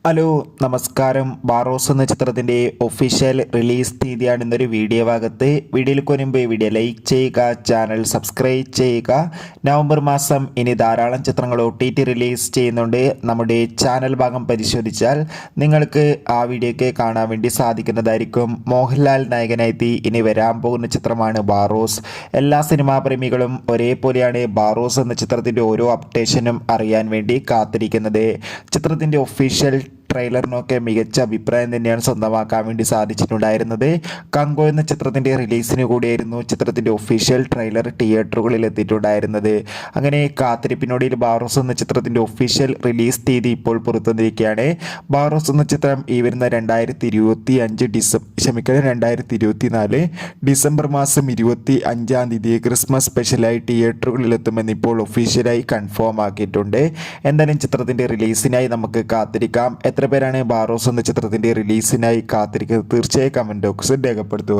Hello നമസ്കാരം. ബാറോസ് എന്ന ചിത്രത്തിൻ്റെ ഒഫീഷ്യൽ റിലീസ് തീയതിയാണ് ഇന്നൊരു വീഡിയോ ഭാഗത്ത്. വീഡിയോയിൽ മുൻപ് വീഡിയോ ലൈക്ക് ചെയ്യുക, ചാനൽ സബ്സ്ക്രൈബ് ചെയ്യുക. നവംബർ മാസം ഇനി ധാരാളം ചിത്രങ്ങൾ OTT റിലീസ് ചെയ്യുന്നുണ്ട്. നമ്മുടെ ചാനൽ ഭാഗം പരിശോധിച്ചാൽ നിങ്ങൾക്ക് ആ വീഡിയോയ്ക്ക് കാണാൻ വേണ്ടി സാധിക്കുന്നതായിരിക്കും. മോഹൻലാൽ നായകനായി ഇനി വരാൻ പോകുന്ന ചിത്രമാണ് ബാറോസ്. എല്ലാ സിനിമാ പ്രേമികളും ഒരേപോലെയാണ് ബാറോസ് എന്ന ചിത്രത്തിൻ്റെ ഓരോ അപ്ഡേഷനും അറിയാൻ വേണ്ടി കാത്തിരിക്കുന്നത്. ചിത്രത്തിൻ്റെ ഒഫീഷ്യൽ ട്രെയിലറിനൊക്കെ മികച്ച അഭിപ്രായം തന്നെയാണ് സ്വന്തമാക്കാൻ വേണ്ടി സാധിച്ചിട്ടുണ്ടായിരുന്നത്. കങ്കോ എന്ന ചിത്രത്തിൻ്റെ റിലീസിന് കൂടിയായിരുന്നു ചിത്രത്തിൻ്റെ ഒഫീഷ്യൽ ട്രെയിലർ തിയേറ്ററുകളിൽ എത്തിയിട്ടുണ്ടായിരുന്നത്. അങ്ങനെ കാത്തിരിപ്പിനോടിയിൽ ബാറോസ് എന്ന ചിത്രത്തിൻ്റെ ഒഫീഷ്യൽ റിലീസ് തീയതി ഇപ്പോൾ പുറത്തുവന്നിരിക്കുകയാണ്. ബാറോസ് എന്ന ചിത്രം ഈ വരുന്ന 2024 ഡിസംബർ മാസം 25-ാം തീയതി ക്രിസ്മസ് സ്പെഷ്യലായി തിയേറ്ററുകളിൽ എത്തുമെന്ന് ഇപ്പോൾ ഒഫീഷ്യലായി കൺഫേം ആക്കിയിട്ടുണ്ട്. എന്തായാലും ചിത്രത്തിൻ്റെ റിലീസിനായി നമുക്ക് കാത്തിരിക്കാം. എത്ര പേരാണ് ബാറോസ് എന്ന ചിത്രത്തിൻ്റെ റിലീസിനായി കാത്തിരിക്കുന്നത്? തീർച്ചയായും കമൻറ്റ് ബോക്സിൽ രേഖപ്പെടുത്തുക.